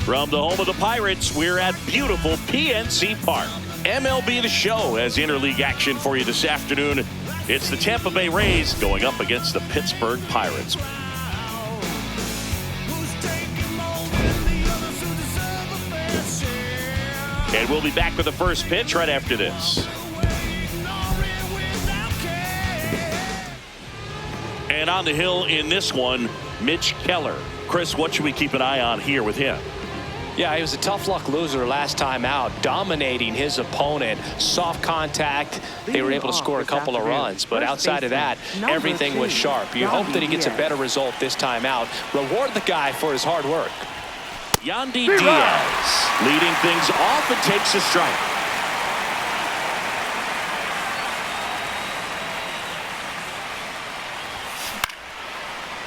From the home of the Pirates, we're at beautiful PNC Park. MLB The Show has interleague action for you this afternoon. It's the Tampa Bay Rays going up against the Pittsburgh Pirates. And we'll be back with the first pitch right after this. And on the hill in this one, Mitch Keller. Chris, what should we keep an eye on here with him? Yeah, he was a tough luck loser last time out, dominating his opponent. Soft contact. They were able to score a couple of runs, but outside of that, everything was sharp. You hope that he gets a better result this time out. Reward the guy for his hard work. Yandy Diaz leading things off and takes a strike.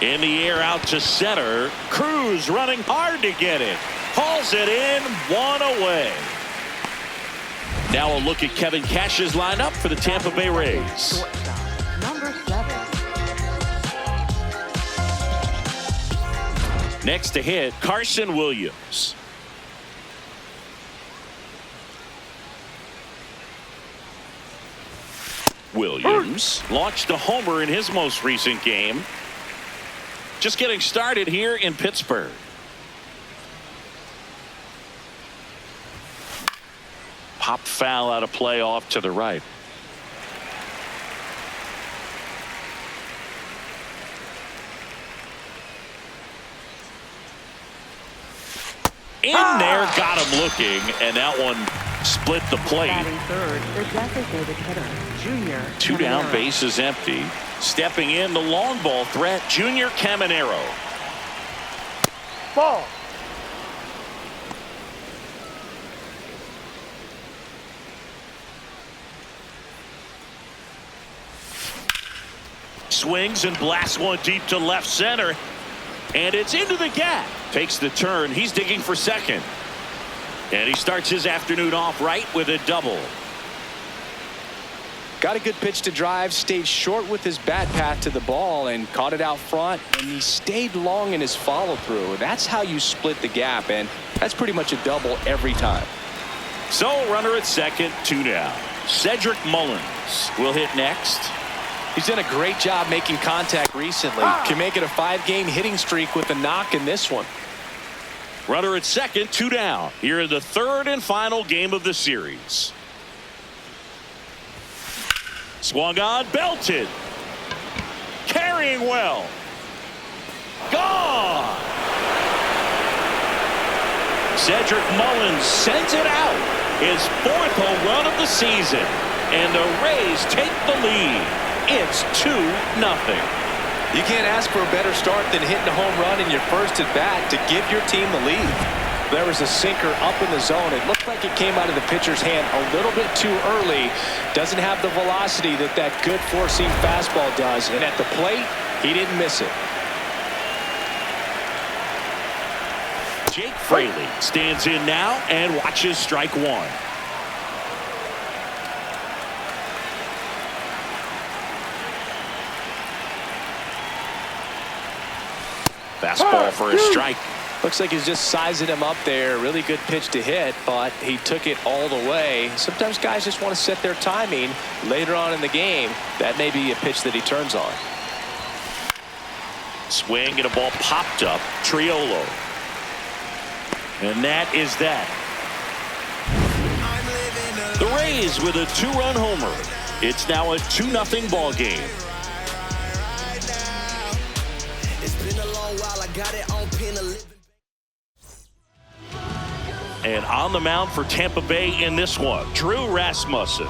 In the air out to center. Cruz running hard to get it. Hauls it in, one away. Now a look at Kevin Cash's lineup for the Tampa Bay Rays. Number 7. Next to hit, Carson Williams. Williams launched a homer in his most recent game. Just getting started here in Pittsburgh. Pop foul out of play off to the right. In there, got him looking, and that one split the plate. Batting third, the designated hitter, Junior. Two down, bases empty. Stepping in, the long ball threat, Junior Caminero. Ball. Swings and blasts one deep to left center. And it's into the gap. Takes the turn. He's digging for second. And he starts his afternoon off right with a double. Got a good pitch to drive, stayed short with his bat path to the ball and caught it out front, and he stayed long in his follow through. That's how you split the gap, and that's pretty much a double every time. So runner at second, 2 down. Cedric Mullins will hit next. He's done a great job making contact recently. Can make it a 5-game hitting streak with a knock in this one. Runner at second, 2 down. Here in the third and final game of the series. Swung on, belted. Carrying well. Gone. Cedric Mullins sends it out. His 4th home run of the season. And the Rays take the lead. It's 2-0. You can't ask for a better start than hitting a home run in your first at bat to give your team the lead. There was a sinker up in the zone. It looked like it came out of the pitcher's hand a little bit too early. Doesn't have the velocity that good four-seam fastball does. And at the plate, he didn't miss it. Jake Fraley stands in now and watches strike one. Fastball for a strike. Looks like he's just sizing him up there. Really good pitch to hit, but he took it all the way. Sometimes guys just want to set their timing later on in the game. That may be a pitch that he turns on. Swing and a ball popped up. Triolo. And that is that. The Rays with a 2-run homer. It's now a 2-0 ball game. And on the mound for Tampa Bay in this one, Drew Rasmussen.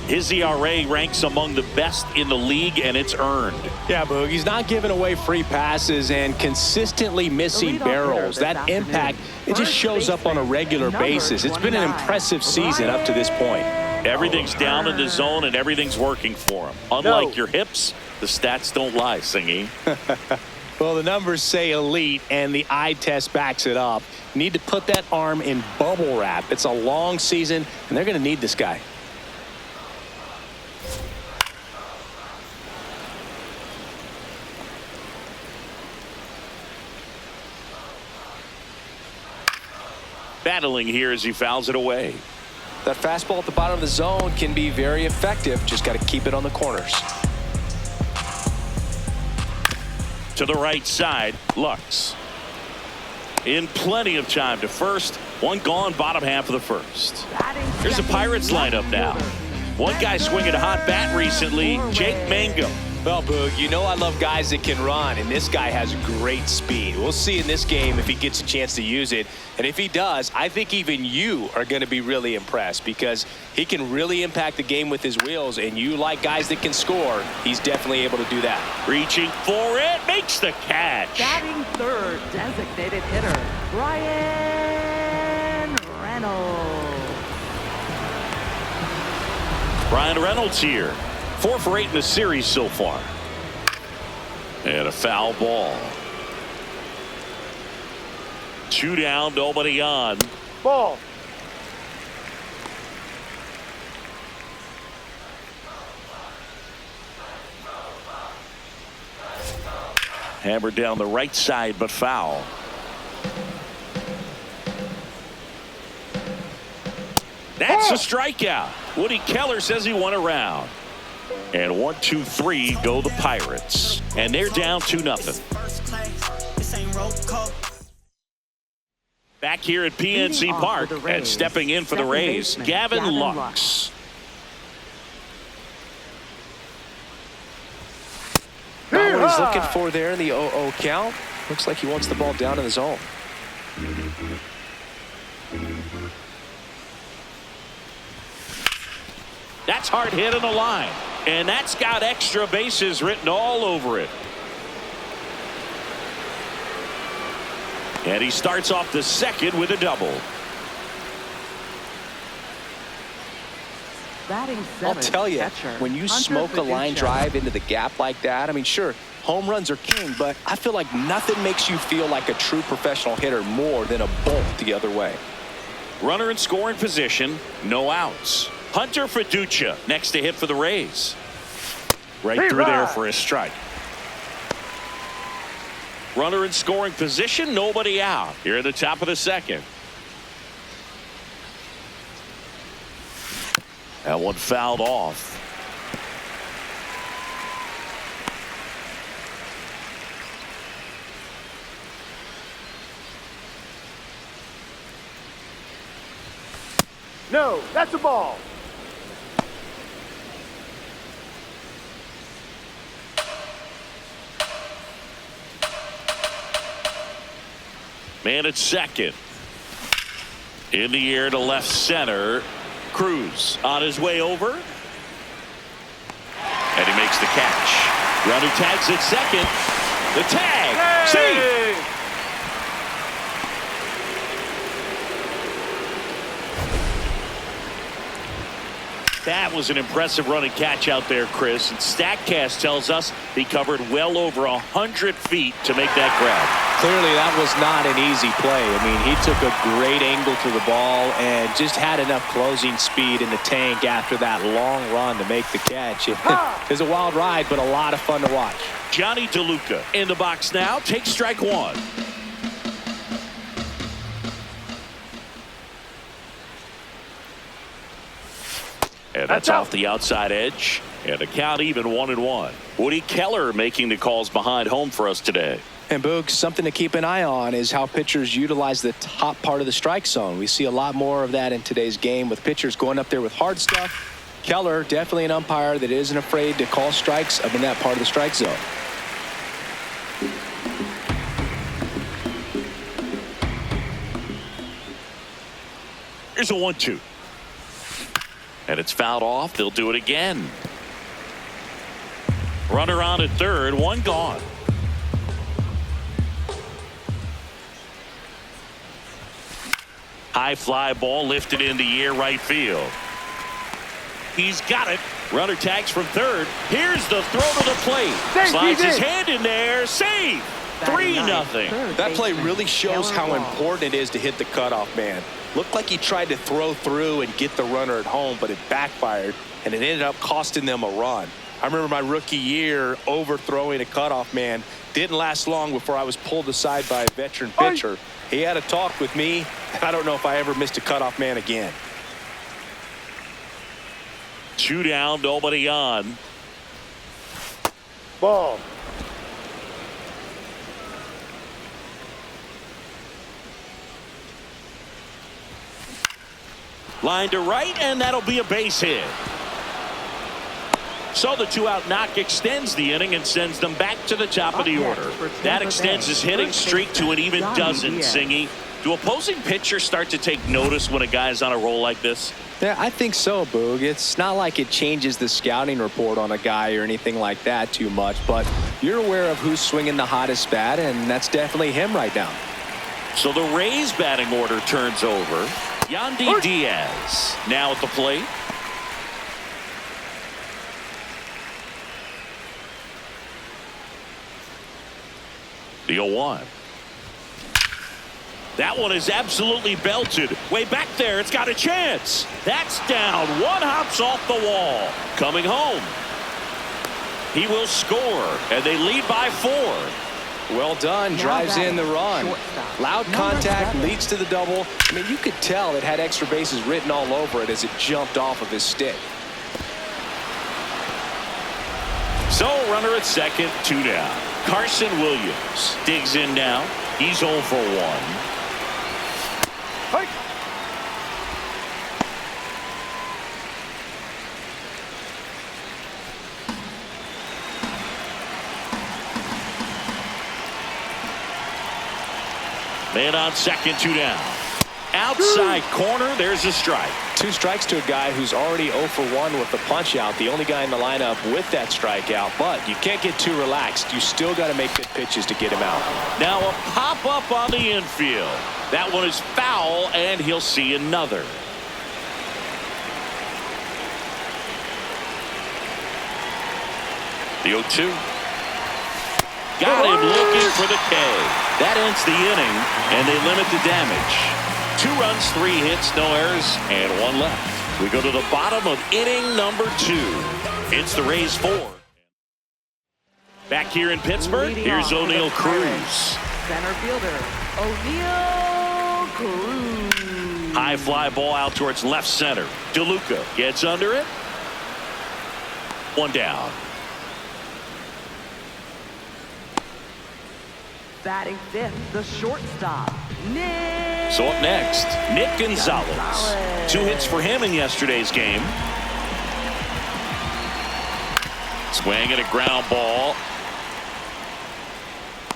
His ERA ranks among the best in the league, and it's earned. Yeah, Boog, he's not giving away free passes and consistently missing barrels. That impact, it just shows up on a regular basis. It's been an impressive season up to this point. Everything's down in the zone, and everything's working for him. Unlike your hips, the stats don't lie, Singy. Well, the numbers say elite, and the eye test backs it up. You need to put that arm in bubble wrap. It's a long season, and they're going to need this guy. battling here as he fouls it away. That fastball at the bottom of the zone can be very effective. Just got to keep it on the corners. To the right side, Lux. In plenty of time to first. One gone, bottom half of the first. Here's the Pirates lineup now. One guy swinging a hot bat recently, Jake Mangum. Well, Boog, you know I love guys that can run, and this guy has great speed. We'll see in this game if he gets a chance to use it. And if he does, I think even you are going to be really impressed because he can really impact the game with his wheels, and you like guys that can score. He's definitely able to do that. Reaching for it, makes the catch. Batting third, designated hitter, Brian Reynolds. Brian Reynolds here. 4 for 8 in the series so far. And a foul ball. 2 down, nobody on. Ball. Hammered down the right side, but foul. That's a strikeout. Woody Keller says he won a round. And 1, 2, 3 go the Pirates. And they're down 2-0. Back here at PNC Park and stepping in for the Rays, Gavin Lux. Not what he's looking for there in the 0-0 count. Looks like he wants the ball down in the zone. That's hard hit on the line. And that's got extra bases written all over it. And he starts off the second with a double. I'll tell you, when you smoke a line drive into the gap like that, I mean, sure, home runs are king, but I feel like nothing makes you feel like a true professional hitter more than a bolt the other way. Runner in scoring position, no outs. Hunter Fiducia next to hit for the Rays. Right through there for a strike. Runner in scoring position, nobody out. Here at the top of the second. That one fouled off. No, that's a ball. Man at second. In the air to left center. Cruz on his way over. And he makes the catch. Runner tags at second. The tag. Hey! See. That was an impressive running catch out there, Chris. And StatCast tells us he covered well over 100 feet to make that grab. Clearly, that was not an easy play. I mean, he took a great angle to the ball and just had enough closing speed in the tank after that long run to make the catch. It was a wild ride, but a lot of fun to watch. Johnny DeLuca in the box now. Takes strike one. And that's off the outside edge. And the count even 1-1. Woody Keller making the calls behind home for us today. And Boog, something to keep an eye on is how pitchers utilize the top part of the strike zone. We see a lot more of that in today's game with pitchers going up there with hard stuff. Keller, definitely an umpire that isn't afraid to call strikes up in that part of the strike zone. Here's a 1-2. And it's fouled off. They'll do it again. Runner on at third. One gone. High fly ball lifted in the air right field. He's got it. Runner tags from third. Here's the throw to the plate. Slides his hand in there. Save. 3-0. That play really shows how important it is to hit the cutoff man. Looked like he tried to throw through and get the runner at home, but it backfired, and it ended up costing them a run. I remember my rookie year overthrowing a cutoff man. Didn't last long before I was pulled aside by a veteran pitcher He had a talk with me. I don't know if I ever missed a cutoff man again. 2 down, nobody on. Ball. Line to right, and that'll be a base hit. So the 2-out knock extends the inning and sends them back to the top of the order. That extends his hitting streak to an even dozen, Singy. Do opposing pitchers start to take notice when a guy's on a roll like this? Yeah, I think so, Boog. It's not like it changes the scouting report on a guy or anything like that too much, but you're aware of who's swinging the hottest bat, and that's definitely him right now. So the Rays batting order turns over. Yandy Diaz now at the plate. The 0-1. That one is absolutely belted. Way back there, it's got a chance. That's down. One hops off the wall. Coming home. He will score, and they lead by 4. Well done. Drives in the run. Loud contact leads to the double. I mean, you could tell it had extra bases written all over it as it jumped off of his stick. So runner at second, 2 down. Carson Williams digs in now. He's 0 for 1. Hey. Man on second, 2 down. Outside corner, there's a strike. 2 strikes to a guy who's already 0 for 1 with the punch out. The only guy in the lineup with that strikeout, but you can't get too relaxed. You still got to make good pitches to get him out. Now a pop up on the infield. That one is foul, and he'll see another. The 0-2. Got him looking for the K. That ends the inning, and they limit the damage. 2 runs, 3 hits, no errors, and 1 left. We go to the bottom of inning number 2. It's the Rays 4. Back here in Pittsburgh, here's O'Neal Cruz. Center fielder, O'Neal Cruz. High fly ball out towards left center. DeLuca gets under it. 1 down. Batting 5th, the shortstop, Nick. So up next, Nick Gonzalez. 2 hits for him in yesterday's game. Swing and a ground ball.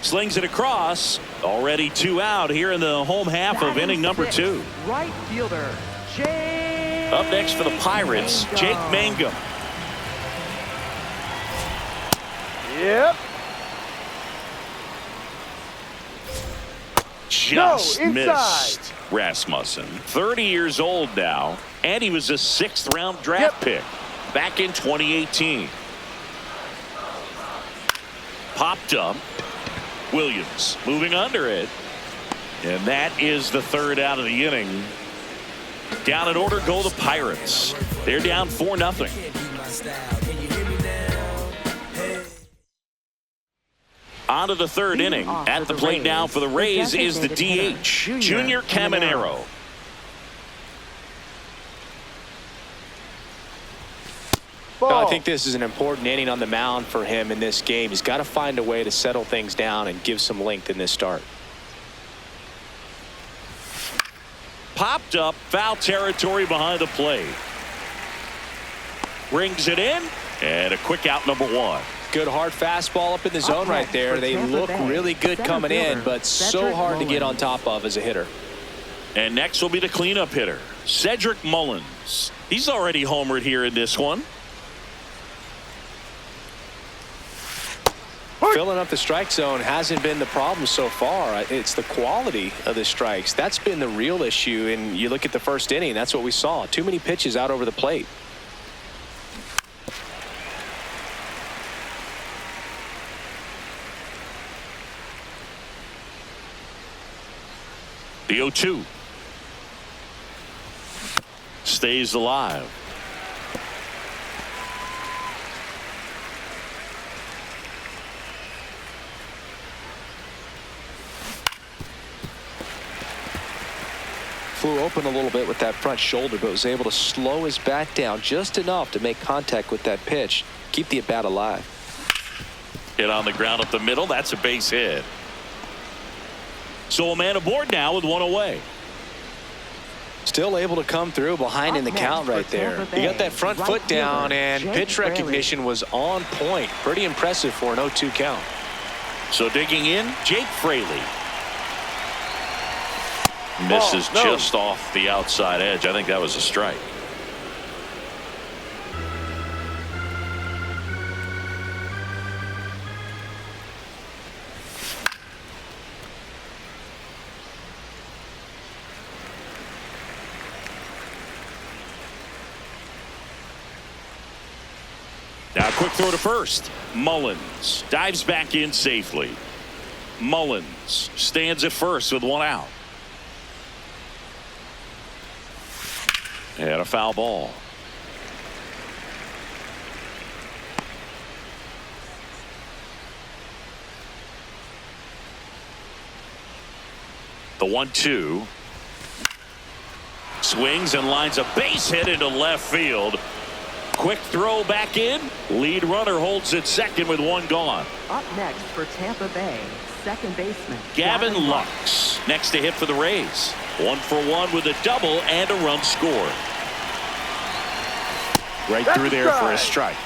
Slings it across. Already 2 out here in the home half of inning number 2. Right fielder, Jake. Up next for the Pirates, Jake Mangum. Yep. Just missed Rasmussen. 30 years old now, and he was a 6th round draft pick back in 2018. Popped up. Williams moving under it, and that is the 3rd out of the inning. Down in order go the Pirates. They're down 4-0. On to the 3rd inning. At the plate now for the Rays is the DH, Junior Caminero. I think this is an important inning on the mound for him in this game. He's got to find a way to settle things down and give some length in this start. Popped up, foul territory behind the plate. Brings it in, and a quick out, number 1. Good hard fastball up in the zone right there. They look really good coming in, but so hard to get on top of as a hitter. And next will be the cleanup hitter, Cedric Mullins. He's already homered here in this one. Filling up the strike zone hasn't been the problem so far. It's the quality of the strikes. That's been the real issue. And you look at the 1st inning, that's what we saw. Too many pitches out over the plate. The 0-2. Stays alive. flew open a little bit with that front shoulder, but was able to slow his bat down just enough to make contact with that pitch, keep the at-bat alive. Hit on the ground up the middle. That's a base hit. So a man aboard now with one away. Still able to come through behind in the count right there. He got that front foot down, and pitch recognition was on point. Pretty impressive for an 0-2 count. So digging in, Jake Fraley. Misses just off the outside edge. I think that was a strike. Now a quick throw to first. Mullins dives back in safely. Mullins stands at first with one out. And a foul ball. The 1-2. Swings and lines a base hit into left field. Quick throw back in. Lead runner holds at second with one gone. Up next for Tampa Bay, second baseman Gavin Lux next to hit for the Rays. 1-for-1 with a double and a run scored. Right through there for a strike.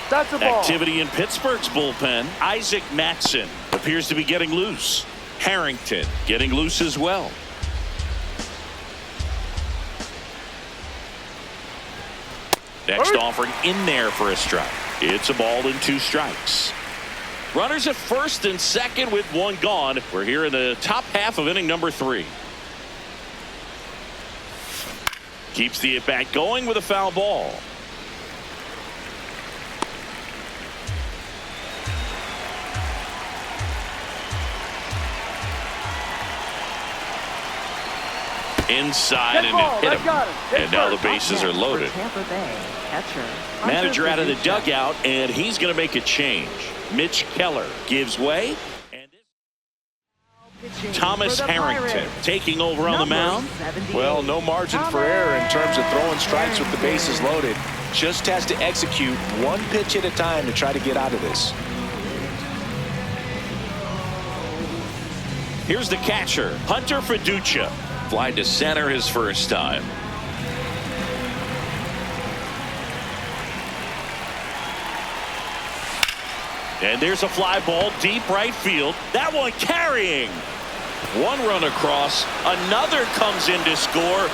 That's a ball. Activity in Pittsburgh's bullpen. Isaac Matson appears to be getting loose. Harrington getting loose as well. Next offering in there for a strike. It's a ball and 2 strikes. Runners at first and second with one gone. We're here in the top half of inning number 3. Keeps the at bat going with a foul ball. Inside and it hit him. And now the bases are loaded. Manager out of the dugout, and he's going to make a change. Mitch Keller gives way. And Thomas Harrington taking over on the mound. Well, no margin for error in terms of throwing strikes with the bases loaded. Just has to execute one pitch at a time to try to get out of this. Here's the catcher, Hunter Fiducia. Fly to center his first time. And there's a fly ball deep right field. That one carrying. One run across. Another comes in to score.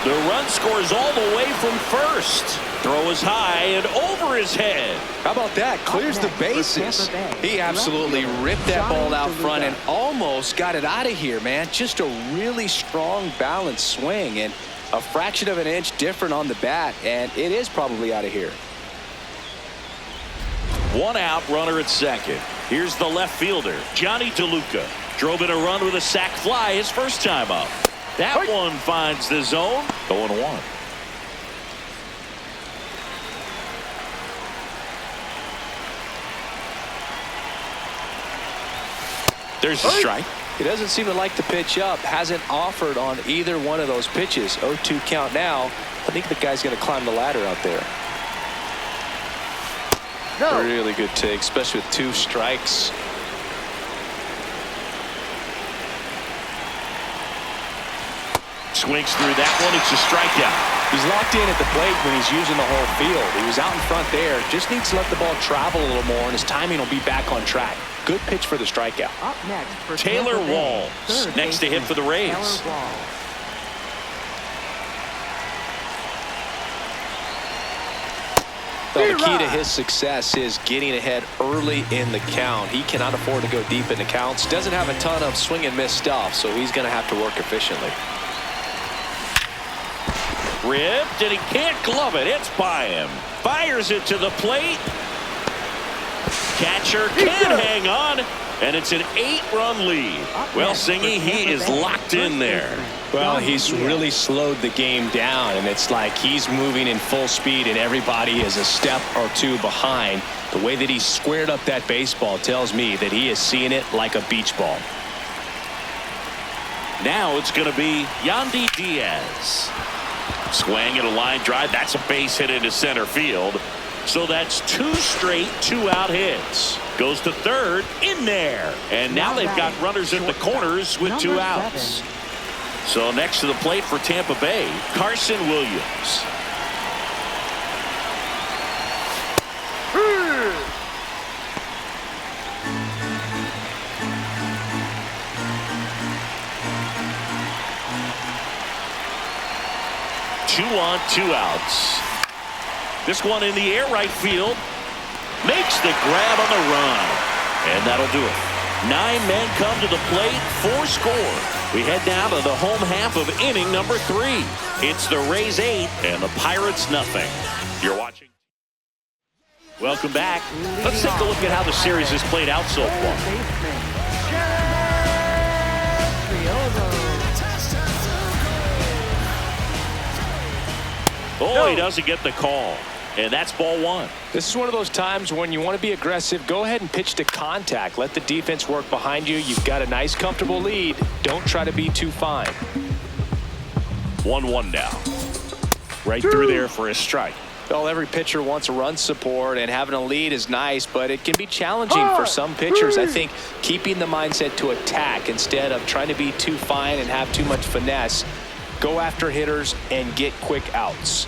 The run scores all the way from first. Throw is high and over his head. How about that? Clears the bases. He absolutely ripped that ball out front and almost got it out of here, man. Just a really strong, balanced swing, and a fraction of an inch different on the bat, and it is probably out of here. One out, runner at second. Here's the left fielder, Johnny DeLuca. Drove in a run with a sac fly his first time up. That one finds the zone. 0-1. There's a strike. He doesn't seem to like the pitch up. Hasn't offered on either one of those pitches. 0-2 count now. I think the guy's going to climb the ladder out there. No. Really good take, especially with 2 strikes. Swings through that one. It's a strikeout. He's locked in at the plate when he's using the whole field. He was out in front there. Just needs to let the ball travel a little more, and his timing will be back on track. Good pitch for the strikeout. Up next for Taylor Walls next to hit for the Rays. The key to his success is getting ahead early in the count. He cannot afford to go deep in the counts. Doesn't have a ton of swing and miss stuff, so he's going to have to work efficiently. Ripped, and he can't glove it. It's by him. Fires it to the plate. Catcher can't hang on. And it's an 8-run lead. Well, Singy, he is locked in there. Well, he's really slowed the game down, and it's like he's moving in full speed, and everybody is a step or two behind. The way that he squared up that baseball tells me that he is seeing it like a beach ball. Now it's going to be Yandy Diaz. Swing and a line drive. That's a base hit into center field. So that's 2 straight 2-out hits. Goes to third, in there. And now they've got runners at the corners with 2 outs. So next to the plate for Tampa Bay, Carson Williams. Two on, 2 outs. This one in the air, right field. Makes the grab on the run. And that'll do it. 9 men come to the plate, 4 score. We head down to the home half of inning number 3. It's the Rays 8 and the Pirates nothing. You're watching. Welcome back. Let's take a look at how the series has played out so far. Oh, he doesn't get the call. And that's ball 1. This is one of those times when you want to be aggressive. Go ahead and pitch to contact. Let the defense work behind you. You've got a nice, comfortable lead. Don't try to be too fine. 1-1 now. Right through there for a strike. Well, every pitcher wants a run support, and having a lead is nice, but it can be challenging for some pitchers. I think keeping the mindset to attack instead of trying to be too fine and have too much finesse. Go after hitters and get quick outs.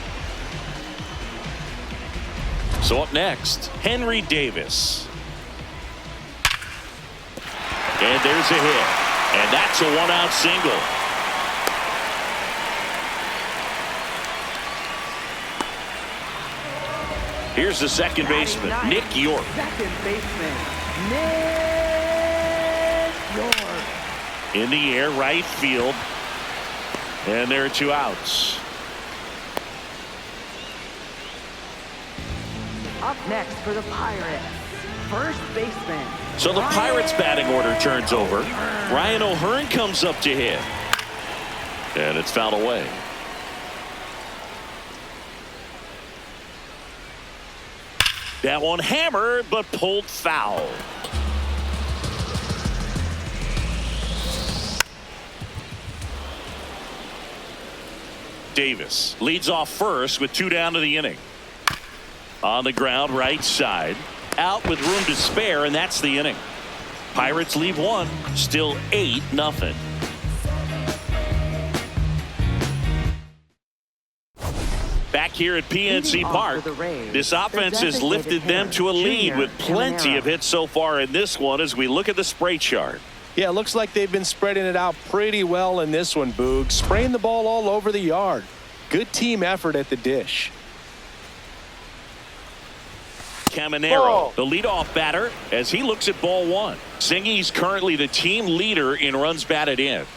So up next, Henry Davis. And there's a hit. And that's a 1-out single. Here's the second baseman, Nick York. Second baseman, Nick York. In the air, right field. And there are 2 outs. Up next for the Pirates, first baseman. So the Pirates batting order turns over. Ryan O'Hearn comes up to hit. And it's fouled away. That one hammered but pulled foul. Davis leads off first with 2 down to the inning. On the ground, right side. Out with room to spare, and that's the inning. Pirates leave 1. Still 8-0. Back here at PNC Park, this offense has lifted them to a lead with plenty of hits so far in this one as we look at the spray chart. Yeah, it looks like they've been spreading it out pretty well in this one, Boog. Spraying the ball all over the yard. Good team effort at the dish. Caminero, the leadoff batter, as he looks at ball 1. Singy's currently the team leader in runs batted in.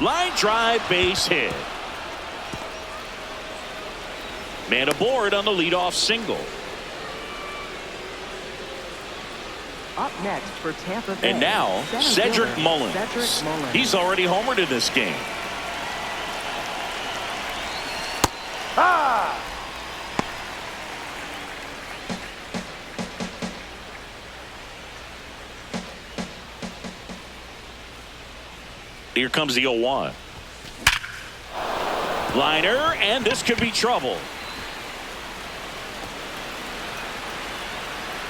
Line drive, base hit. Man aboard on the leadoff single. Up next for Tampa Bay. And now, Cedric Mullins. He's already homered in this game. Here comes the 0-1. Liner, and this could be trouble.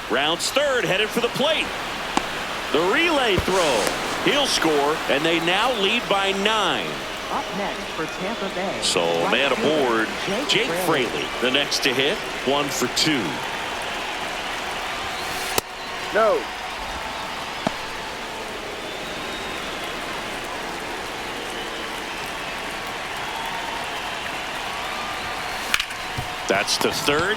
Rounds third, headed for the plate. The relay throw. He'll score, and they now lead by 9. Up next for Tampa Bay. So man aboard, Jake Fraley, the next to hit, 1 for 2. No. That's to third.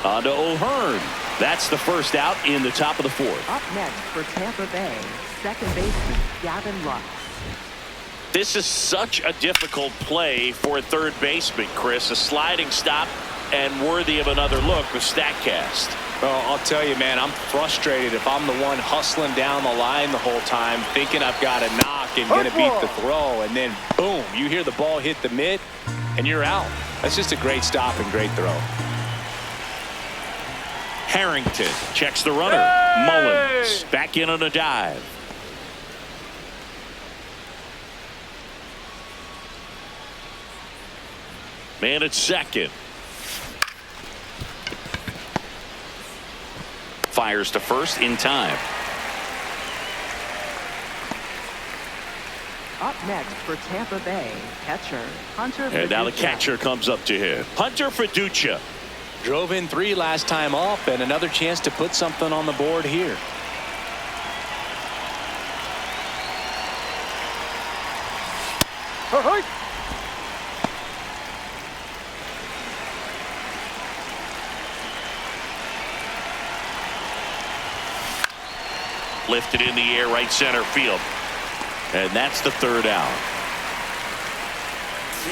On to O'Hearn. That's the first out in the top of the 4th. Up next for Tampa Bay, second baseman Gavin Lux. This is such a difficult play for a third baseman, Chris. A sliding stop and worthy of another look with StatCast. Well, I'll tell you, man, I'm frustrated if I'm the one hustling down the line the whole time, thinking I've got a knock and going to beat the throw, and then, boom, you hear the ball hit the mitt, and you're out. That's just a great stop and great throw. Harrington checks the runner. Mullins back in on a dive. Man at second. Fires to first in time. Up next for Tampa Bay, catcher Hunter. And now the catcher comes up to him. Hunter Fiducia. Drove in 3 last time up, and another chance to put something on the board here. Lifted in the air, right center field. And that's the third out.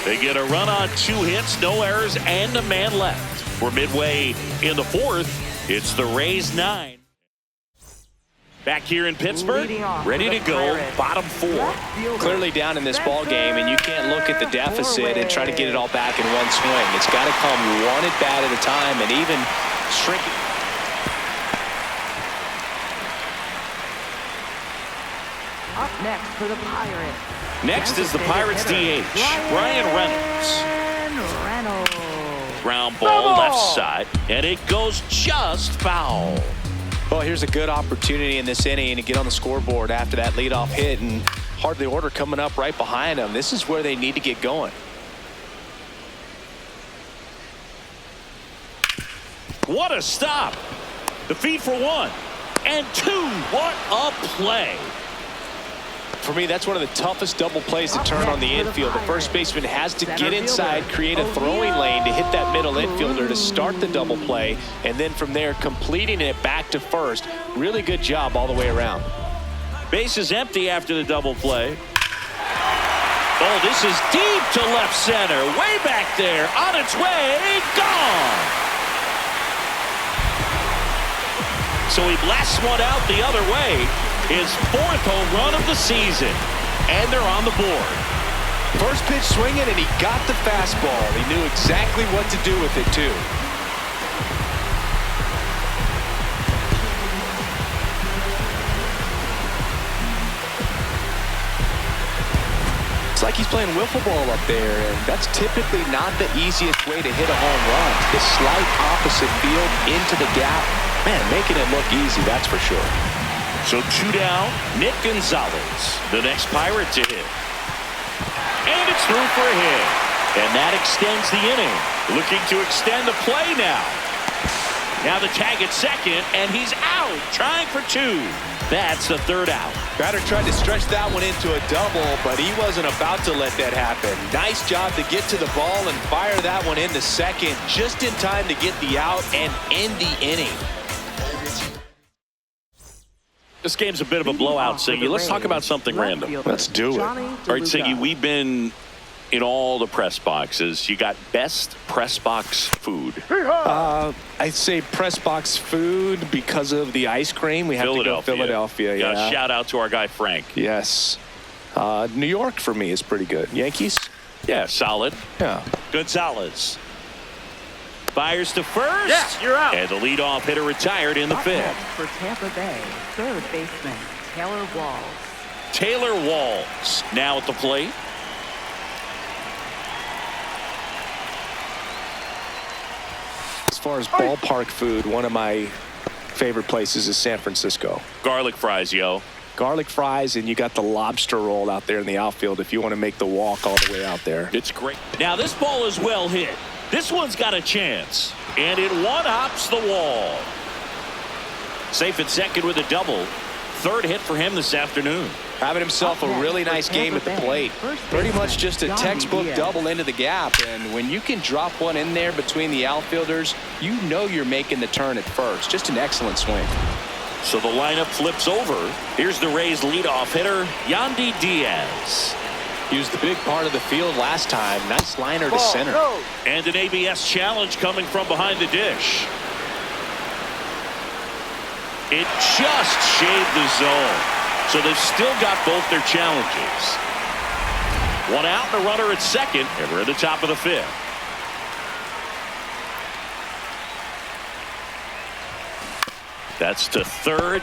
They get a run on 2 hits, no errors, and a man left. We're midway in the fourth. It's the Rays 9. Back here in Pittsburgh, ready to go, bottom 4. Clearly down in this ball game, and you can't look at the deficit and try to get it all back in one swing. It's got to come one at bat at a time, and even shrinking. Up next for the Pirates. Next is the Pirates DH, Brian Reynolds. Ground ball left side, and it goes just foul. Well, here's a good opportunity in this inning to get on the scoreboard after that leadoff hit, and hardly order coming up right behind them. This is where they need to get going. What a stop. The feed for 1 and 2. What a play. For me, that's one of the toughest double plays to turn on the infield. The first baseman has to get inside, create a throwing lane to hit that middle infielder to start the double play, and then from there completing it back to first. Really good job all the way around. Base is empty after the double play. Oh, this is deep to left center. Way back there. On its way. Gone. So he blasts one out the other way. His 4th home run of the season. And they're on the board. First pitch swinging, and he got the fastball. He knew exactly what to do with it, too. It's like he's playing wiffle ball up there, and that's typically not the easiest way to hit a home run. The slight opposite field into the gap. Man, making it look easy, that's for sure. So 2 down, Nick Gonzalez, the next Pirate to hit. And it's through for a hit. And that extends the inning. Looking to extend the play now. Now the tag at second, and he's out, trying for 2. That's the 3rd out. Batter tried to stretch that one into a double, but he wasn't about to let that happen. Nice job to get to the ball and fire that one into second, just in time to get the out and end the inning. This game's a bit of a blowout, Siggy. Let's talk about something random. Let's do it. All right, Siggy, we've been in all the press boxes. You got best press box food. I'd say press box food because of the ice cream. We have to go Philadelphia. Yeah. Shout out to our guy Frank. Yes. New York for me is pretty good. Yankees? Yeah, solid. Yeah. Gonzalez fires to first. Yeah, you're out. And the leadoff hitter retired in the 5th. Next for Tampa Bay, 3rd baseman Taylor Walls. Taylor Walls now at the plate. As far as ballpark food, one of my favorite places is San Francisco. Garlic fries, yo. Garlic fries, and you got the lobster roll out there in the outfield if you want to make the walk all the way out there. It's great. Now this ball is well hit. This one's got a chance. And it one-hops the wall. Safe at second with a double. 3rd hit for him this afternoon. Having himself a really nice game at the plate. Pretty much just a textbook double into the gap. And when you can drop one in there between the outfielders, you know you're making the turn at first. Just an excellent swing. So the lineup flips over. Here's the Rays leadoff hitter, Yandy Diaz. Used the big part of the field last time. Nice liner to center. Go. And an ABS challenge coming from behind the dish. It just shaved the zone. So they've still got both their challenges. One out and a runner at second. And we're at the top of the fifth. That's to third.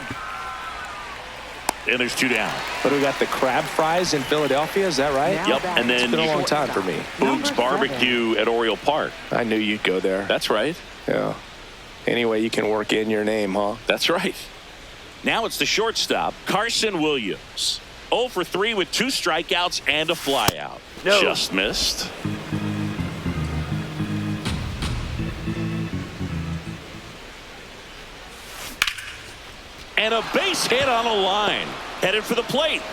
And there's two down. But we got the crab fries in Philadelphia. Is that right? Now Yep. back And then It's been a long time for me. Boog's Barbecue at Oriole Park. I knew you'd go there. That's right. Yeah. Anyway, you can work in your name, huh? That's right. Now it's the shortstop, Carson Williams. 0 for 3 with 2 strikeouts and a flyout. No. Just missed. And a base hit on a line. Headed for the plate.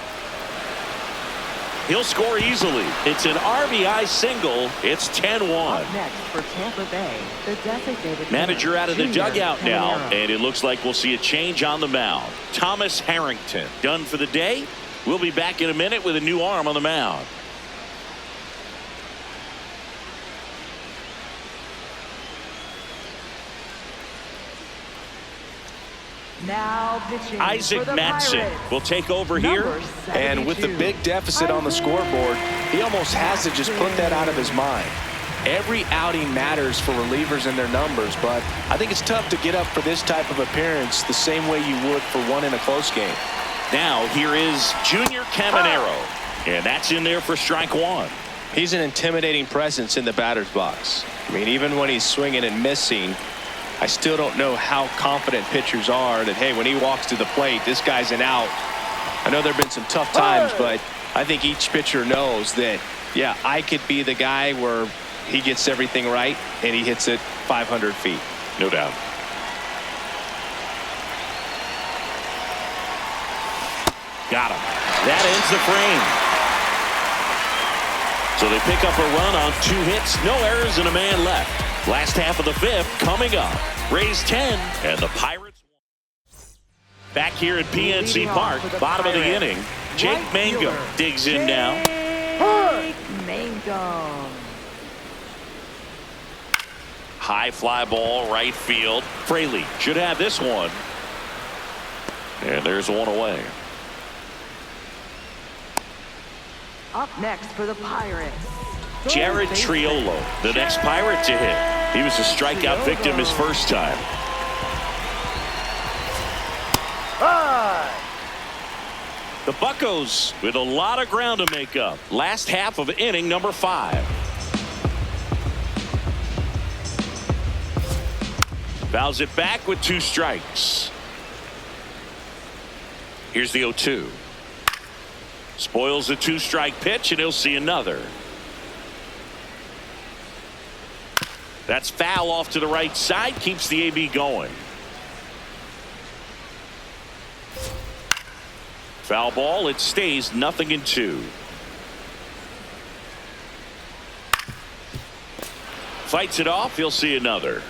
He'll score easily. It's an RBI single. It's 10-1. Up next for Tampa Bay, the designated Manager out of the Junior dugout now, Caminero. and it looks like we'll see a change on the mound. Thomas Harrington done for the day. We'll be back in a minute with a new arm on the mound. Now pitching Isaac for the Matson Pirates. will take over here. Number And with the 72, big deficit on the Isaac scoreboard, he almost has to just put that out of his mind. Every outing matters for relievers and their numbers, but I think it's tough to get up for this type of appearance the same way you would for one in a close game. Now here is Junior Caminero, and that's in there for strike one. He's an intimidating presence in the batter's box. I mean, even when he's swinging and missing, I still don't know how confident pitchers are that, hey, when he walks to the plate, this guy's an out. I know there have been some tough times, but I think each pitcher knows that, yeah, I could be the guy where he gets everything right and he hits it 500 feet. No doubt. Got him. That ends the frame. So they pick up a run on 2 hits, no errors, and a man left. Last half of the fifth coming up. Rays 10 and the Pirates. Back here at PNC Park, bottom of the inning. Jake Mangum digs in now. Jake Mangum. High fly ball, right field. Fraley should have this one. And there's one away. Up next for the Pirates, Jared Triolo, the next Pirate to hit. He was a strikeout victim his first time. The Buccos with a lot of ground to make up. Last half of inning number 5. Fouls it back with 2 strikes. Here's the 0-2. Spoils a 2-strike pitch, and he'll see another. That's foul off to the right side, keeps the AB going. Foul ball, it stays 0-2. Fights it off, he'll see another.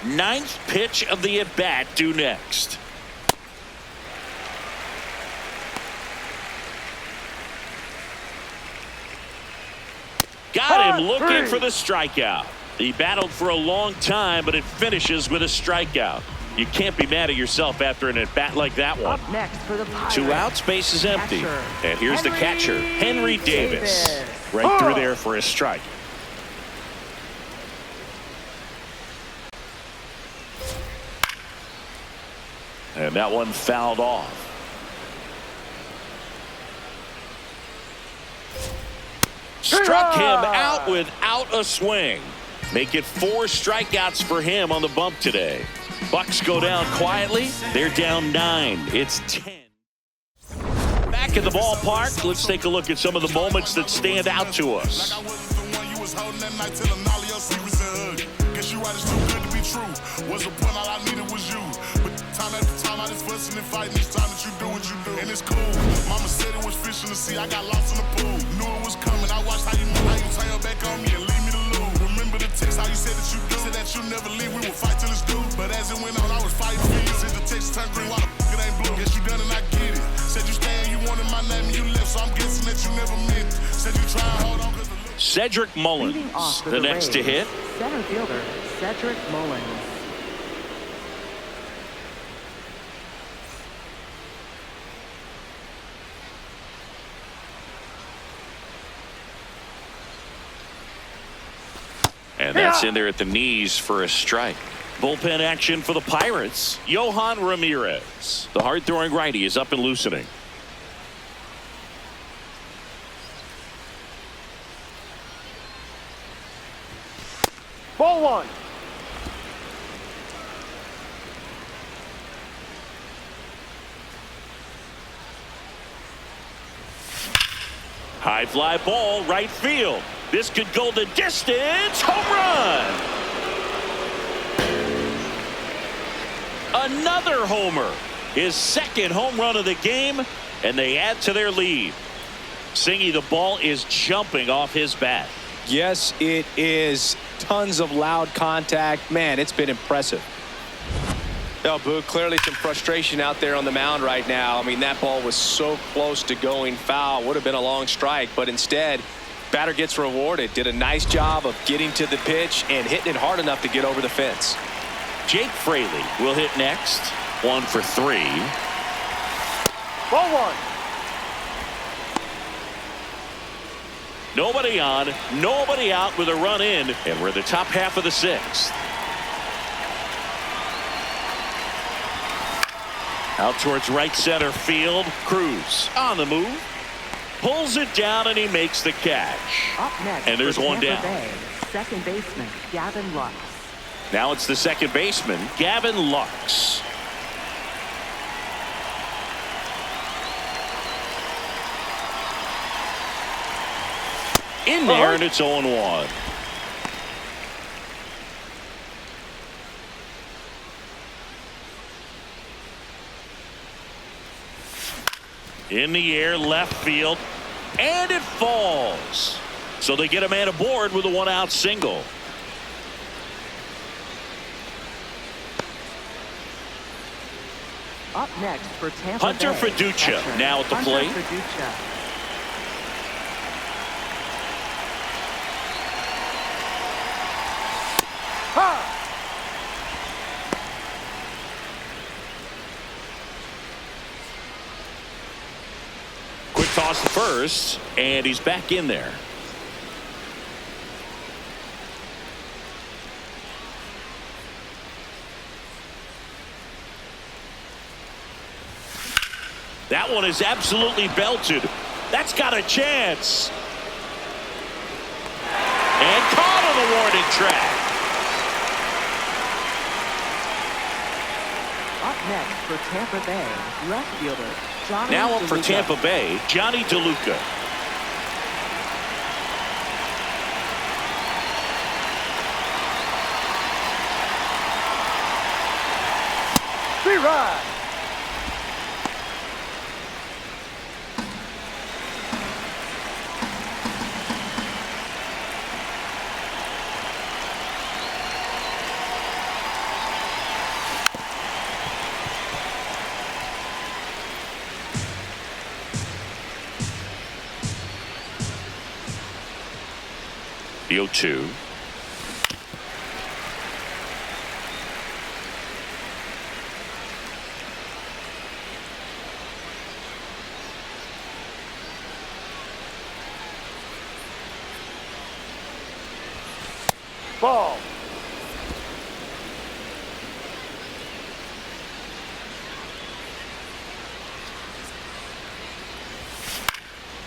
Ninth pitch of the at-bat due next. Got him looking for the strikeout. He battled for a long time, but it finishes with a strikeout. You can't be mad at yourself after an at-bat like that one. Up next for the Pirates, 2 outs, base is empty. catcher, And here's the catcher, Henry Davis. Right through there for a strike. And that one fouled off. Struck him out without a swing. Make it 4 strikeouts for him on the bump today. Bucks go down quietly. They're down 9. It's 10. Back in the ballpark, let's take a look at some of the moments that stand out to us. Was a point, all I needed was you. But time after time, I just fussing and fighting. Each time that you do what you do, and it's cool. Mama said it was fish in the sea. I got lost in the pool. Knew it was coming. I watched how you move, how you turn your back on me and leave me to lose. Remember the text, how you said that you do, said that you never leave. We would fight till it's due. But as it went on, I was fighting for you. turn green while the it ain't blue. Yeah, she done and I get it. Said you staying, you wanted my name and you left, so I'm guessing that you never meant it. Said you try hard on 'cause the Cedric Mullins, the next to hit. Center fielder, Cedric Mullins. And that's in there at the knees for a strike. Bullpen action for the Pirates. Yohan Ramirez, the hard-throwing righty, is up and loosening. Ball one. High fly ball, right field. This could go the distance. Home run. Another homer. His second home run of the game, and they add to their lead. Singy, the ball is jumping off his bat. Yes, it is. Tons of loud contact. Man, it's been impressive. Oh, Boog, clearly some frustration out there on the mound right now. I mean, that ball was so close to going foul. Would have been a long strike, but instead, batter gets rewarded. Did a nice job of getting to the pitch and hitting it hard enough to get over the fence. Jake Fraley will hit next. 1 for 3. Ball one. Nobody on, nobody out with a run in, and we're in the top half of the 6th. Out towards right center field. Cruz on the move. Pulls it down, and he makes the catch. Up next, and there's one down. Bay, second baseman, Gavin Lux. Now it's the second baseman, Gavin Lux. In there, and it's 0-1. In the air, left field, and it falls. So they get a man aboard with a 1-out single. Up next for Tampa Hunter Bay, Fiducia catcher, now at the Hunter plate. Fiducia. Ha! Quick toss to first, and he's back in there. That one is absolutely belted. That's got a chance. And caught on the warning track. Up next for Tampa Bay, left fielder, Johnny Now up for DeLuca. Tampa Bay, Johnny DeLuca. Free ride. The 0-2. Ball.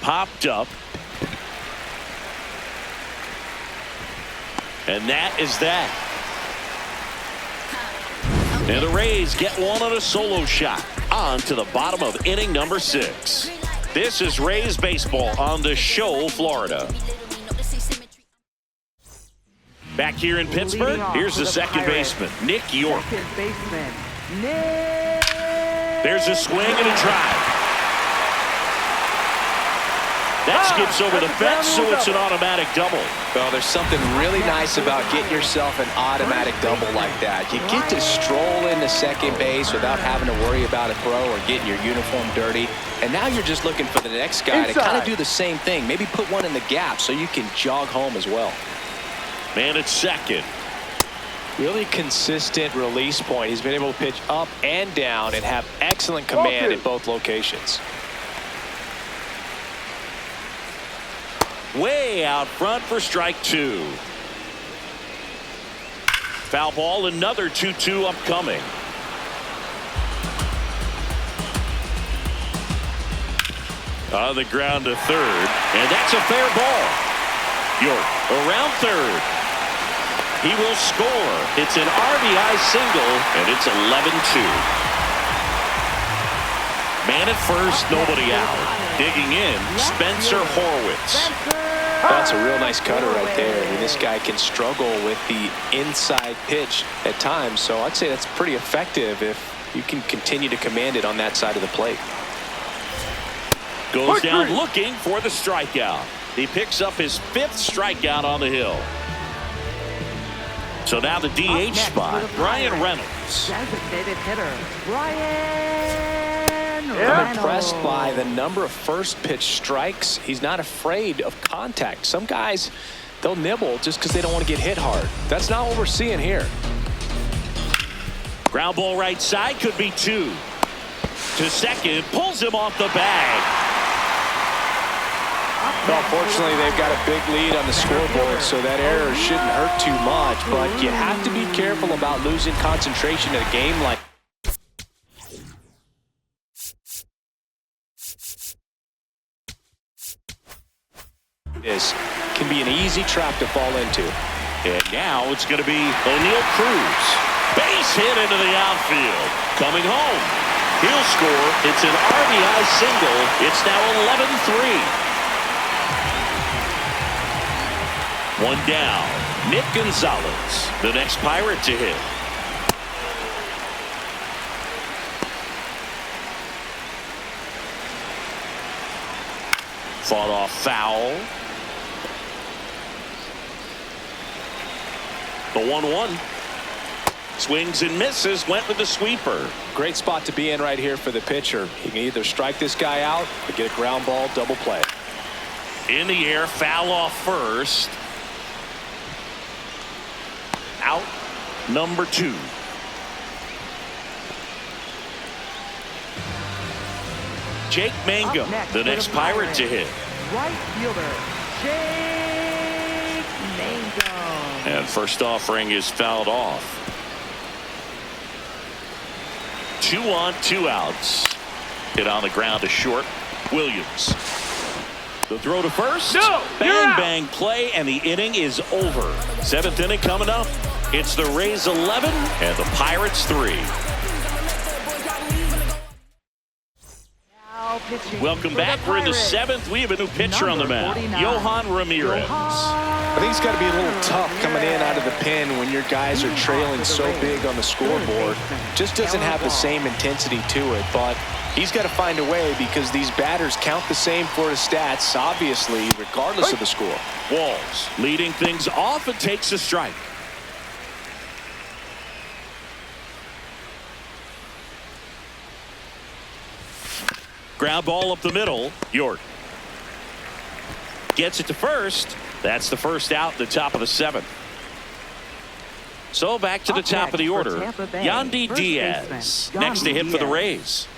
Popped up. And that is that. And the Rays get one on a solo shot. On to the bottom of inning number 6. This is Rays baseball on the Show, Florida. Back here in Pittsburgh, here's the second baseman, Nick York. Second baseman, Nick. There's a swing and a drive. That skips over the fence, so it's an automatic double. Well, there's something really nice about getting yourself an automatic double like that. You get to stroll into second base without having to worry about a throw or getting your uniform dirty. And now you're just looking for the next guy to kind of do the same thing. Maybe put one in the gap so you can jog home as well. Man at second. Really consistent release point. He's been able to pitch up and down and have excellent command at both locations. Way out front for strike two. Foul ball, another 2-2 upcoming. On the ground to third, and that's a fair ball. York around third. He will score. It's an RBI single, and it's 11-2. Man at first, nobody out. Digging in, Spencer Horwitz. That's a real nice cutter right there. I mean, this guy can struggle with the inside pitch at times, so I'd say that's pretty effective if you can continue to command it on that side of the plate. Goes down looking for the strikeout. He picks up his 5th strikeout on the hill. So now the DH spot, Brian Reynolds. Designated hitter, Brian Reynolds. I'm impressed by the number of first pitch strikes. He's not afraid of contact. Some guys, they'll nibble just because they don't want to get hit hard. That's not what we're seeing here. Ground ball right side, could be 2. To second, pulls him off the bag. Well, fortunately, they've got a big lead on the scoreboard, so that error shouldn't hurt too much. But you have to be careful about losing concentration in a game like this. Can be an easy trap to fall into. And now it's going to be O'Neal Cruz. Base hit into the outfield. Coming home. He'll score. It's an RBI single. It's now 11-3. One down. Nick Gonzalez, the next Pirate to hit. Fought off foul. The 1-1. Swings and misses. Went with the sweeper. Great spot to be in right here for the pitcher. He can either strike this guy out or get a ground ball double play. In the air, foul off first. Out number 2. Jake Mangum, the next Pirate to hit. Right fielder, Jake Mangum. And first offering is fouled off. 2 on, 2 outs. Hit on the ground to short. Williams. The throw to first. No, bang, bang play, and the inning is over. 7th inning coming up. It's the Rays 11 and the Pirates 3. Welcome back. We're in the 7th. We have a new pitcher on the mound, Johan Ramirez. I think it's got to be a little tough coming in out of the pen when your guys are trailing so big on the scoreboard. Just doesn't have the same intensity to it, but he's got to find a way because these batters count the same for his stats, obviously, regardless of the score. Walls leading things off and takes a strike. Ground ball up the middle. York gets it to first. That's the first out, the top of the 7th. So back to the top of the order. Yandy Diaz next to hit for the Rays.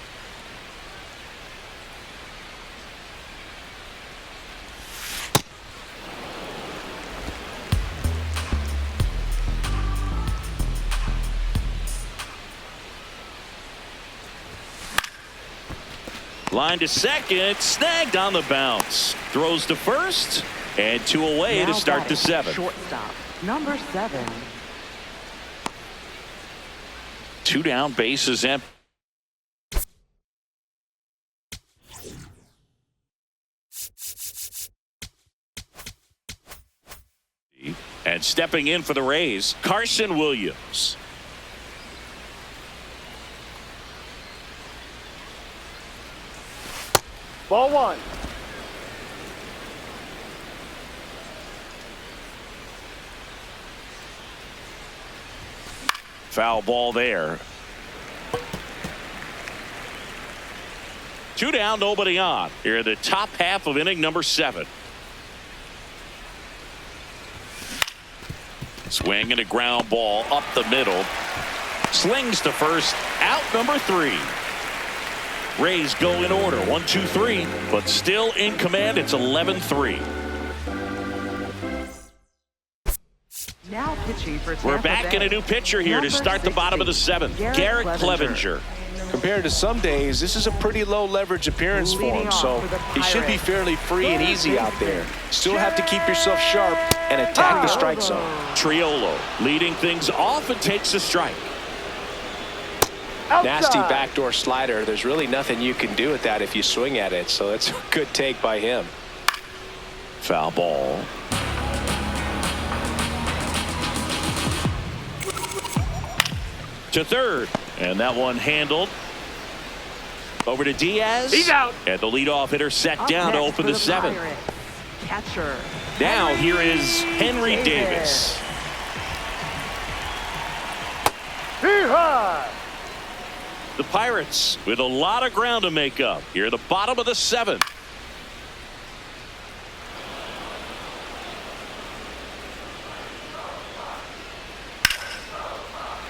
Line to second, snagged on the bounce. Throws to first, and 2 away Now to start the 7th. Shortstop, number 7. 2 down, bases empty. And stepping in for the Rays, Carson Williams. Ball 1. Foul ball there. 2 down, nobody on. Here in the top half of inning number 7. Swing and a ground ball up the middle. Slings to first. Out number 3. Rays go in order. 1, 2, 3. But still in command. It's 11-3. Now pitching for Tampa We're back Bay. in a new pitcher here to start the bottom of the 7th. Garrett Clevenger. Compared to some days, this is a pretty low leverage appearance for him, so he should be fairly free and easy out there. Still have to keep yourself sharp and attack the strike zone. Triolo leading things off and takes a strike. Nasty backdoor slider. There's really nothing you can do with that if you swing at it, so it's a good take by him. Foul ball. To third, and that one handled. Over to Diaz. He's out. And the leadoff hitter set Up down to next open for the 7th. Pirates, catcher. Now here is Henry Davis. Hee-haw! The Pirates with a lot of ground to make up here at the bottom of the 7th.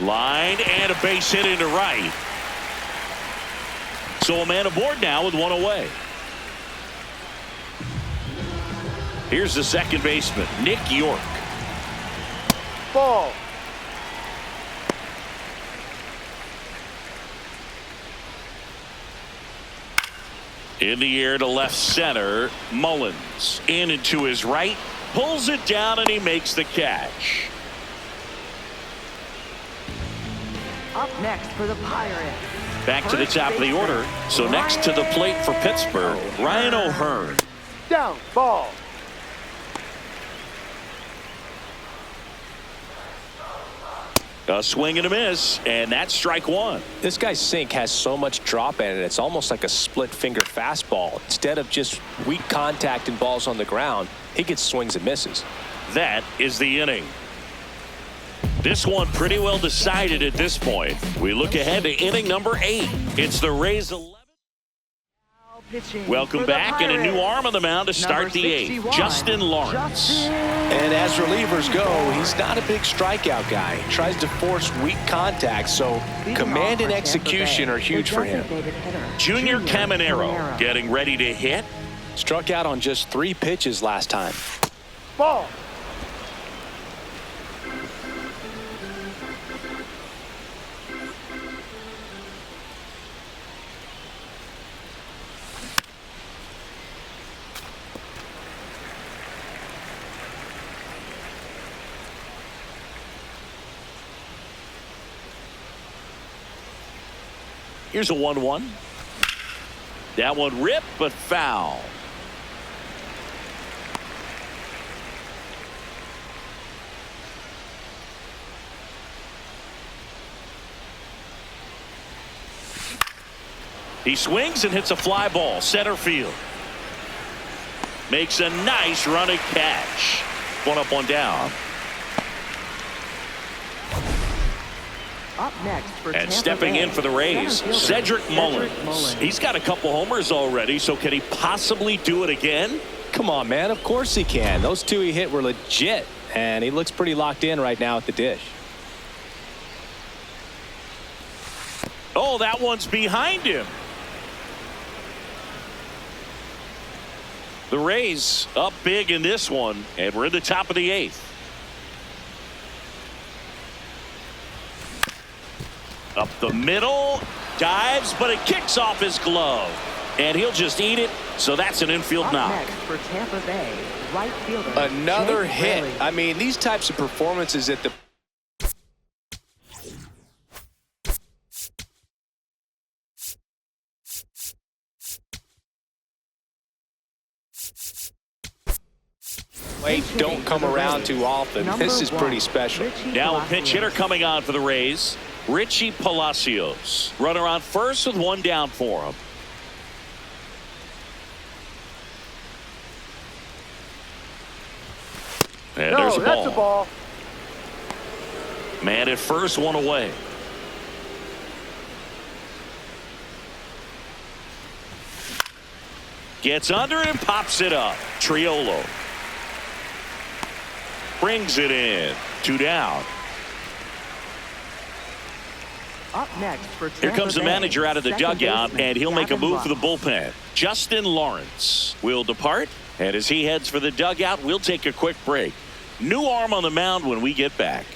Line and a base hit into right. So a man aboard now with 1 away. Here's the second baseman, Nick York. Ball. In the air to left center. Mullins in and to his right. Pulls it down and he makes the catch. Up next for the Pirates. Back to the top of the order. So next to the plate for Pittsburgh, Ryan O'Hearn. Down. Ball. A swing and a miss, and that's strike 1. This guy's sink has so much drop in it, it's almost like a split finger fastball. Instead of just weak contact and balls on the ground, he gets swings and misses. That is the inning. This one pretty well decided at this point. We look ahead to inning number 8. It's the Rays 11. Welcome back, and a new arm on the mound to start the 8th. Justin Lawrence. And as relievers go, he's not a big strikeout guy. He tries to force weak contact, so command and execution are huge for him. Junior Caminero getting ready to hit. Struck out on just 3 pitches last time. Ball. Here's a 1-1. That one ripped, but foul. He swings and hits a fly ball center field. Makes a nice running catch. 1 up, 1 down. Up next for And Tampa stepping Bay, in for the Rays, center fielder, Cedric Mullins. He's got a couple homers already, so can he possibly do it again? Come on, man. Of course he can. Those 2 he hit were legit, and he looks pretty locked in right now at the dish. Oh, that one's behind him. The Rays up big in this one, and we're in the top of the 8th. Up the middle, dives, but it kicks off his glove. And he'll just eat it, so that's an infield Up knock. next for Tampa Bay, right fielder. Another Jake hit. Fraley. I mean, these types of performances at the plate don't come around too often. This is pretty special. Now a pinch hitter coming on for the Rays, Richie Palacios. Runner on first with 1 down for him. And there's No, a that's a ball. Man at first, one away. Gets under it and pops it up. Triolo brings it in. 2 down. Up next for Here Tampa comes the Bay, manager out of the second dugout, baseman, and he'll make a Gavin move for the Lux. bullpen. Justin Lawrence will depart, and as he heads for the dugout, we'll take a quick break. New arm on the mound when we get back.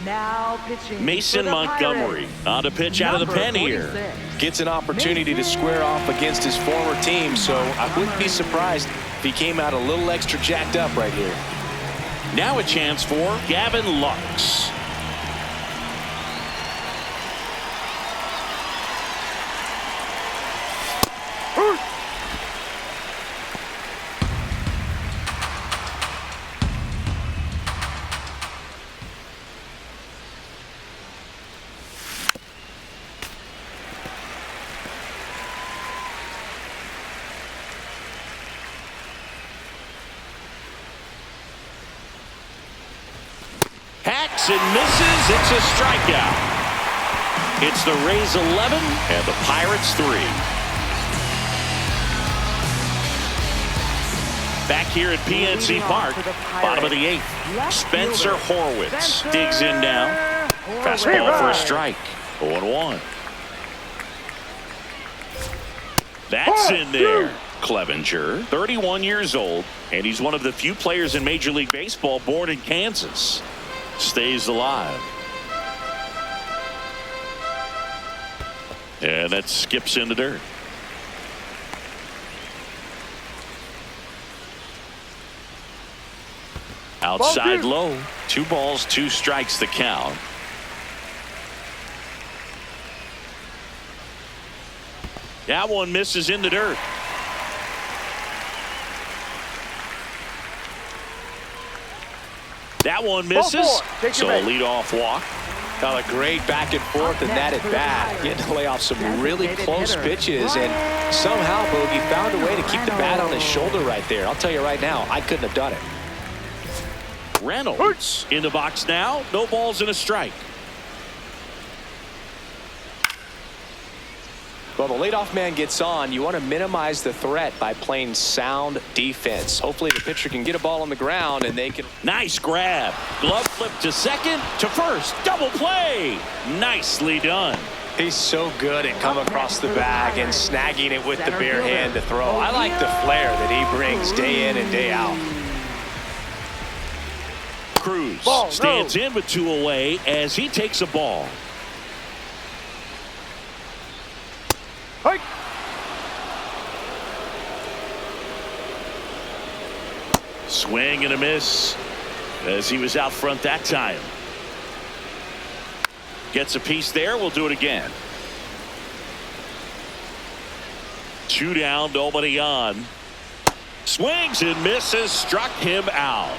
Now pitching Mason for the Montgomery Pirates, on to pitch out of the number pen here. 46. Gets an opportunity to square off against his former team, so I wouldn't be surprised if he came out a little extra jacked up right here. Now a chance for Gavin Lux. Hacks and misses. It's a strikeout. It's the Rays 11 and the Pirates 3. Back here at PNC Park, bottom of the 8th. Spencer Horwitz digs in now. Fastball for a strike. 0-1. That's in there. Clevenger, 31 years old, and he's one of the few players in Major League Baseball born in Kansas. Stays alive. And that skips in the dirt. Outside low. 2 balls, 2 strikes the count. That one misses in the dirt. That one misses. So a leadoff walk. Got a great back and forth in that at bat. Getting to lay off some really close pitches, and somehow Boogie found a way to keep the bat on his shoulder right there. I'll tell you right now, I couldn't have done it. Reynolds in the box now. No balls and a strike. Well, the leadoff man gets on. You want to minimize the threat by playing sound defense. Hopefully the pitcher can get a ball on the ground and they can. Nice grab. Glove flip to second, to first. Double play. Nicely done. He's so good at coming across the bag and snagging it with the bare hand to throw. I like the flair that he brings day in and day out. Cruz stands in with 2 away as he takes a ball. Swing and a miss as he was out front that time. Gets a piece there. We'll do it again. 2 down, nobody on. Swings and misses. Struck him out.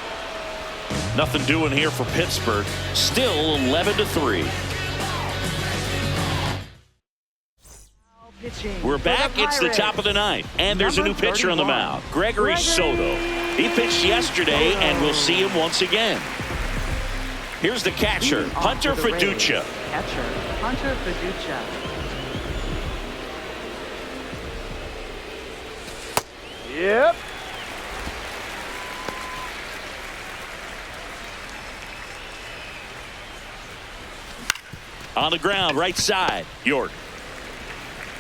Nothing doing here for Pittsburgh. Still 11-3. We're back. It's the top of the 9th, and there's a new pitcher on the mound, Gregory Soto. He pitched yesterday, and we'll see him once again. Here's the catcher, Hunter Fiducia. Catcher, Hunter Fiducia. Yep. On the ground, right side, York.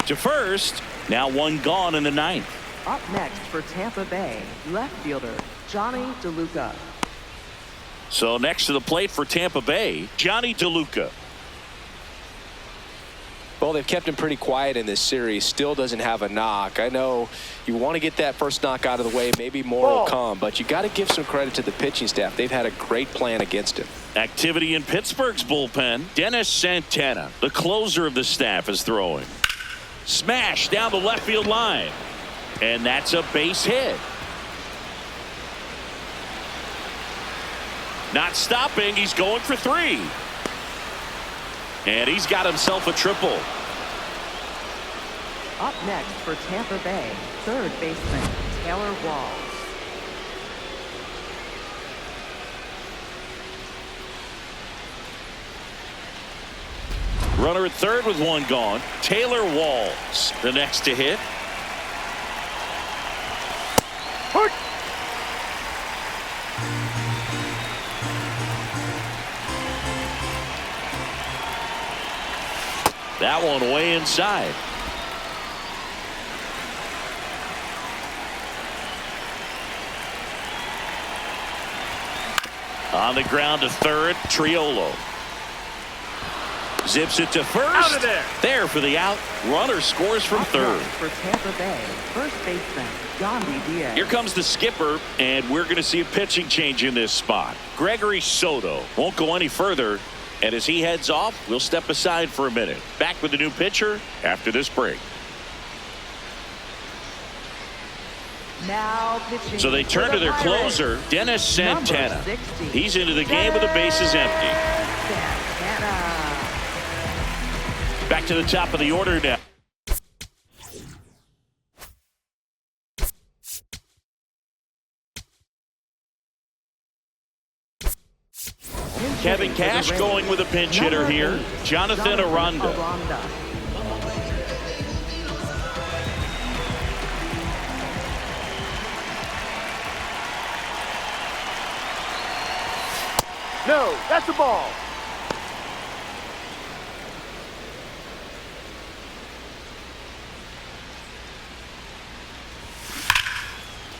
To first, now 1 gone in the 9th. Up next for Tampa Bay, left fielder Johnny DeLuca. So next to the plate for Tampa Bay, Johnny DeLuca. Well, they've kept him pretty quiet in this series. Still doesn't have a knock. I know you want to get that first knock out of the way. Maybe more will come, but you got to give some credit to the pitching staff. They've had a great plan against him. Activity in Pittsburgh's bullpen. Dennis Santana, the closer of the staff, is throwing. Smash down the left field line. And that's a base hit. Not stopping. He's going for 3. And he's got himself a triple. Up next for Tampa Bay, third baseman Taylor Walls. Runner at third with one gone. Taylor Walls, the next to hit. That one way inside. On the ground to third, Triolo. Zips it to first. Out of there. There for the out. Runner scores from third. For Tampa Bay, first baseman, Yandy Diaz. Here comes the skipper, and we're going to see a pitching change in this spot. Gregory Soto won't go any further, and as he heads off, we'll step aside for a minute. Back with the new pitcher after this break. Now pitching. So they turn to their closer, Dennis Santana. Number 60. He's into the game with the bases empty. Santana. Back to the top of the order now. Kevin Cash going with a pinch hitter here. Jonathan Aranda. No, that's a ball.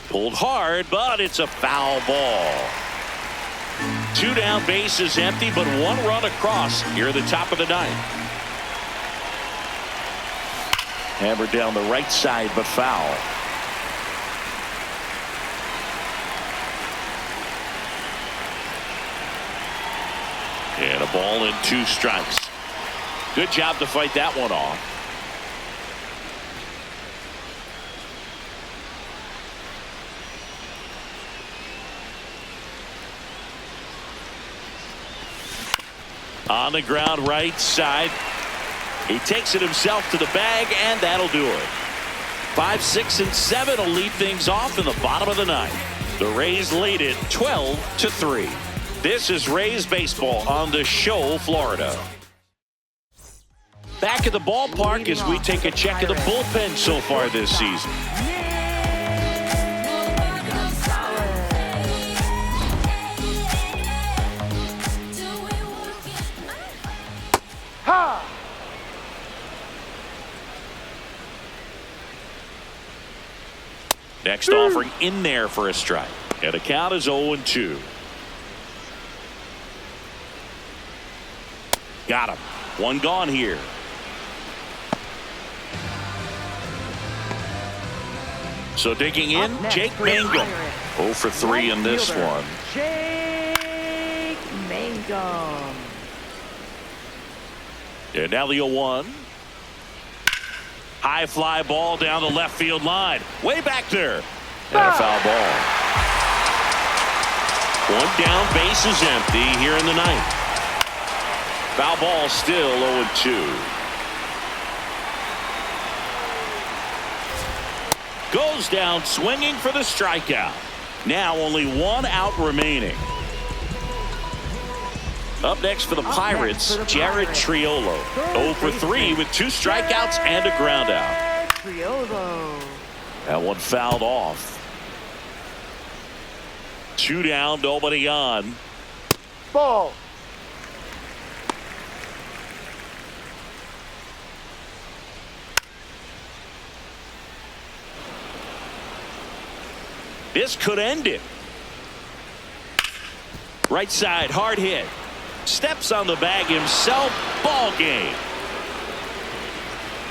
Pulled hard, but it's a foul ball. 2 down, bases empty, but 1 run across here at the top of the ninth. Hammered down the right side, but foul. And a ball and 2 strikes. Good job to fight that one off. On the ground right side. He takes it himself to the bag, and that'll do it. 5, 6, and 7 will lead things off in the bottom of the ninth. The Rays lead it 12-3. This is Rays baseball on the Show, Florida. Back at the ballpark as we take a check of the bullpen so far this season. Ha! Next offering in there for a strike. And the count is 0-2. Got him. 1 gone here. So digging in, Jake Mangum. 0 for 3 in this one. Jake Mangum. And now the 0-1. High fly ball down the left field line. Way back there. And a foul ball. 1 down, bases empty here in the ninth. Foul ball still 0-2. Goes down swinging for the strikeout. Now only 1 out remaining. Up next for the Pirates, Jared Triolo. 0 for 3 with 2 strikeouts and a ground out. Triolo. That one fouled off. 2 down, nobody on. Ball. This could end it. Right side, hard hit. Steps on the bag himself. Ball game.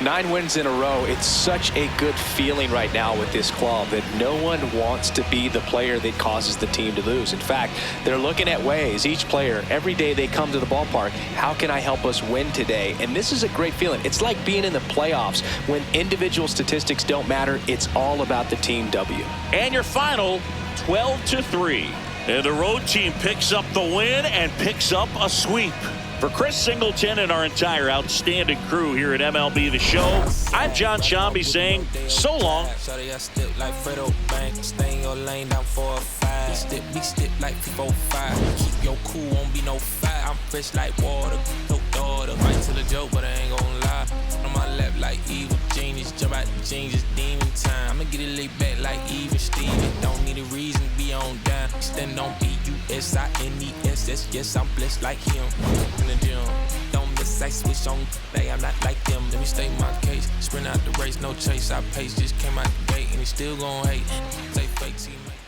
9 wins in a row. It's such a good feeling right now with this club that no one wants to be the player that causes the team to lose. In fact, they're looking at ways, each player, every day they come to the ballpark, how can I help us win today? And this is a great feeling. It's like being in the playoffs. When individual statistics don't matter, it's all about the team W. And your final, 12-3. And the road team picks up the win and picks up a sweep. For Chris Singleton and our entire outstanding crew here at MLB The Show, I'm John Shambi saying so long. Keep your cool, won't be no fire. I'm fresh like water. harder. Fight till the joke, but I ain't gon' lie. On my lap like evil genius. Jump out the jeans, just demon time. I'ma get it laid back like even Steven. Don't need a reason to be on down. Stand on BUSINESS. Yes, I'm blessed like him. In the gym. Don't miss, I switch on. Hey, I'm not like them. Let me state my case. Sprint out the race, no chase. I pace. Just came out the gate and he still gon' hate. Say fake teammate.